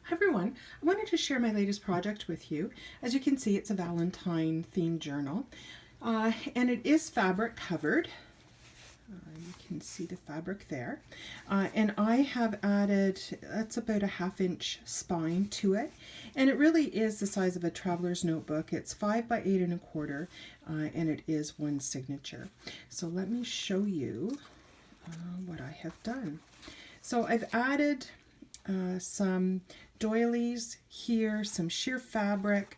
Hi everyone, I wanted to share my latest project with you. As you can see, it's a Valentine themed journal and it is fabric covered. You can see the fabric there. And I have added, that's about a 1/2 inch spine to it. And it really is the size of a traveler's notebook. It's 5 by 8 1/4 and it is one signature. So let me show you what I have done. So I've added some doilies here, some sheer fabric,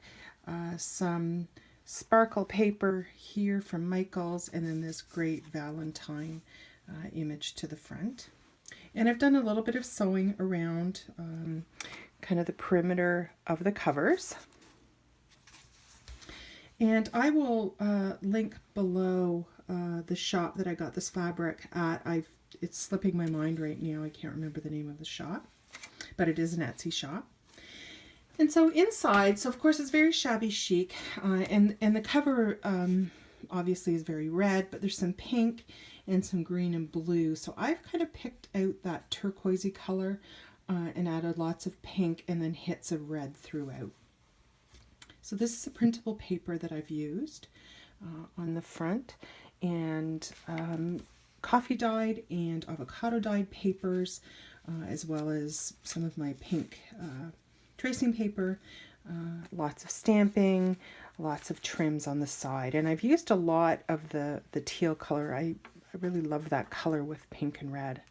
some sparkle paper here from Michael's, and then this great Valentine image to the front. And I've done a little bit of sewing around kind of the perimeter of the covers. And I will link below the shop that I got this fabric at. It's slipping my mind right now. I can't remember the name of the shop, but it is an Etsy shop. And so inside, so of course it's very shabby chic, and the cover obviously is very red, but there's some pink and some green and blue. So I've kind of picked out that turquoisey color and added lots of pink and then hits of red throughout. So this is a printable paper that I've used on the front, and coffee dyed and avocado dyed papers, as well as some of my pink tracing paper, lots of stamping, lots of trims on the side. And I've used a lot of the teal color. I really love that color with pink and red.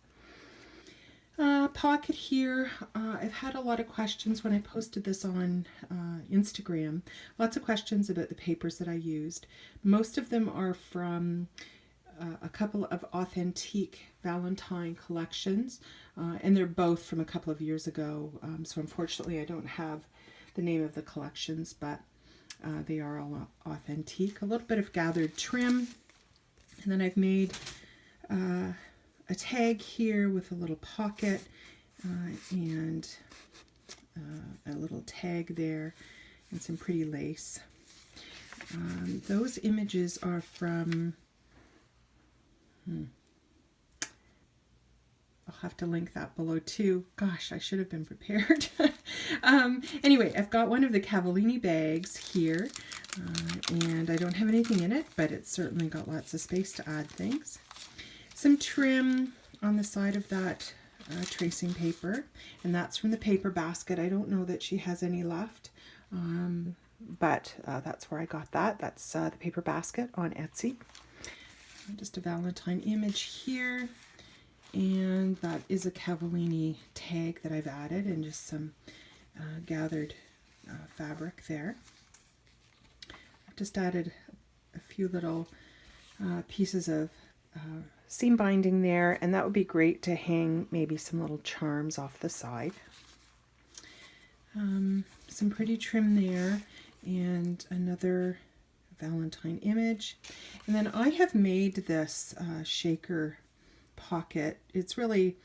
Pocket here. I've had a lot of questions when I posted this on Instagram. Lots of questions about the papers that I used. Most of them are from a couple of authentic Valentine collections, and they're both from a couple of years ago. So unfortunately I don't have the name of the collections, but they are all authentic. A little bit of gathered trim, and then I've made a tag here with a little pocket and a little tag there and some pretty lace. Those images are from I'll have to link that below too. Gosh, I should have been prepared. Anyway, I've got one of the Cavallini bags here, and I don't have anything in it, but it's certainly got lots of space to add things. Some trim on the side of that tracing paper, and that's from the paper basket. I don't know that she has any left, but that's where I got that. That's the paper basket on Etsy. Just a Valentine image here, and that is a Cavallini tag that I've added, and just some gathered fabric there. I've just added a few little pieces of seam binding there, and that would be great to hang maybe some little charms off the side. Some pretty trim there, and another Valentine image. And then I have made this shaker pocket. It's really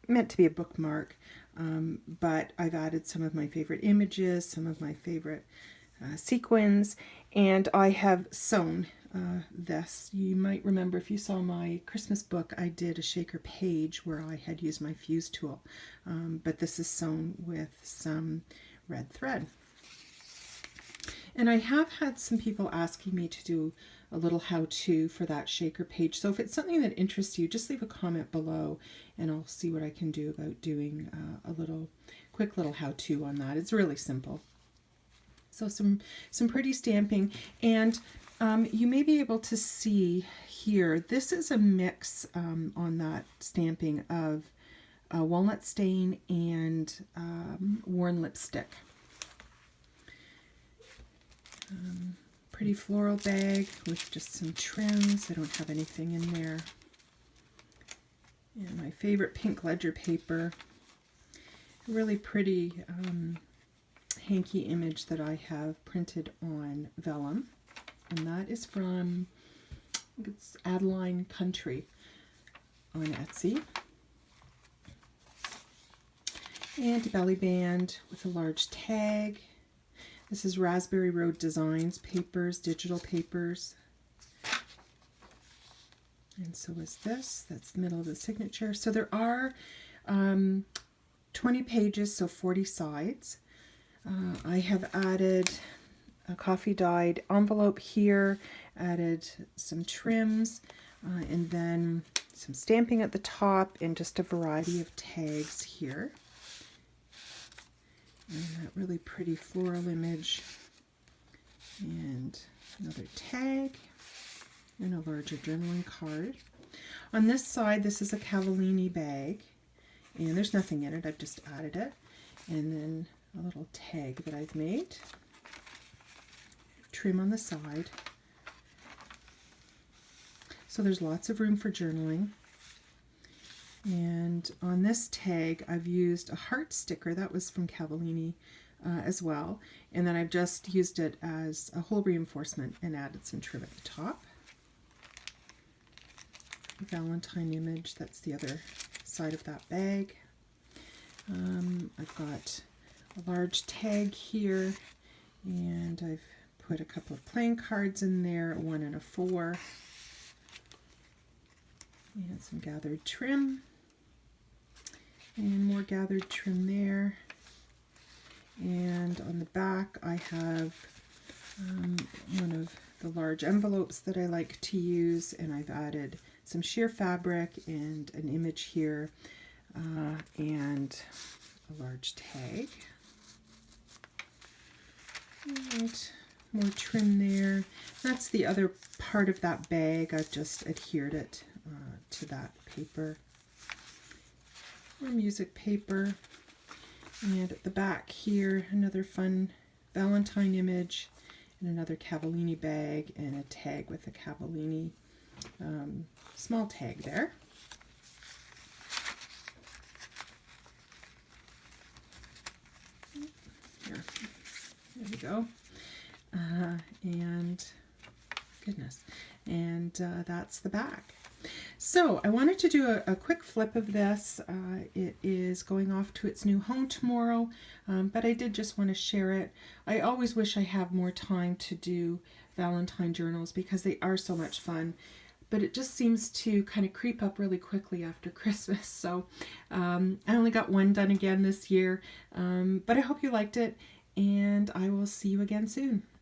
meant to be a bookmark, but I've added some of my favorite images, some of my favorite sequins, and I have sewn this. You might remember if you saw my Christmas book, I did a shaker page where I had used my fuse tool, but this is sewn with some red thread. And I have had some people asking me to do a little how-to for that shaker page. So if it's something that interests you, just leave a comment below and I'll see what I can do about doing a quick little how-to on that. It's really simple. So some pretty stamping, and you may be able to see here, this is a mix on that stamping of walnut stain and worn lipstick. Pretty floral bag with just some trims. I don't have anything in there. And my favorite pink ledger paper. A really pretty hanky image that I have printed on vellum. And that is from, I think it's Adeline Country on Etsy. And a belly band with a large tag. This is Raspberry Road Designs papers, digital papers. And so is this. That's the middle of the signature. So there are 20 pages, so 40 sides. I have added a coffee dyed envelope here, added some trims, and then some stamping at the top and just a variety of tags here. And that really pretty floral image. And another tag and a larger journaling card. On this side, this is a Cavallini bag, and there's nothing in it, I've just added it. And then a little tag that I've made. Trim on the side. So there's lots of room for journaling. And on this tag, I've used a heart sticker. That was from Cavallini as well. And then I've just used it as a whole reinforcement and added some trim at the top. Valentine image, that's the other side of that bag. I've got a large tag here, and I've put a couple of playing cards in there, a 1 and a 4. And some gathered trim, and more gathered trim there. And on the back I have one of the large envelopes that I like to use, and I've added some sheer fabric and an image here, and a large tag. And more trim there. That's the other part of that bag. I've just adhered it to that paper. More music paper. And at the back here, another fun Valentine image, and another Cavallini bag, and a tag with a Cavallini small tag there. Here, there we go. And goodness, and that's the back. So I wanted to do a quick flip of this. It is going off to its new home tomorrow, but I did just want to share it. I always wish I have more time to do Valentine journals because they are so much fun, but it just seems to kind of creep up really quickly after Christmas. So I only got one done again this year, but I hope you liked it, and I will see you again soon.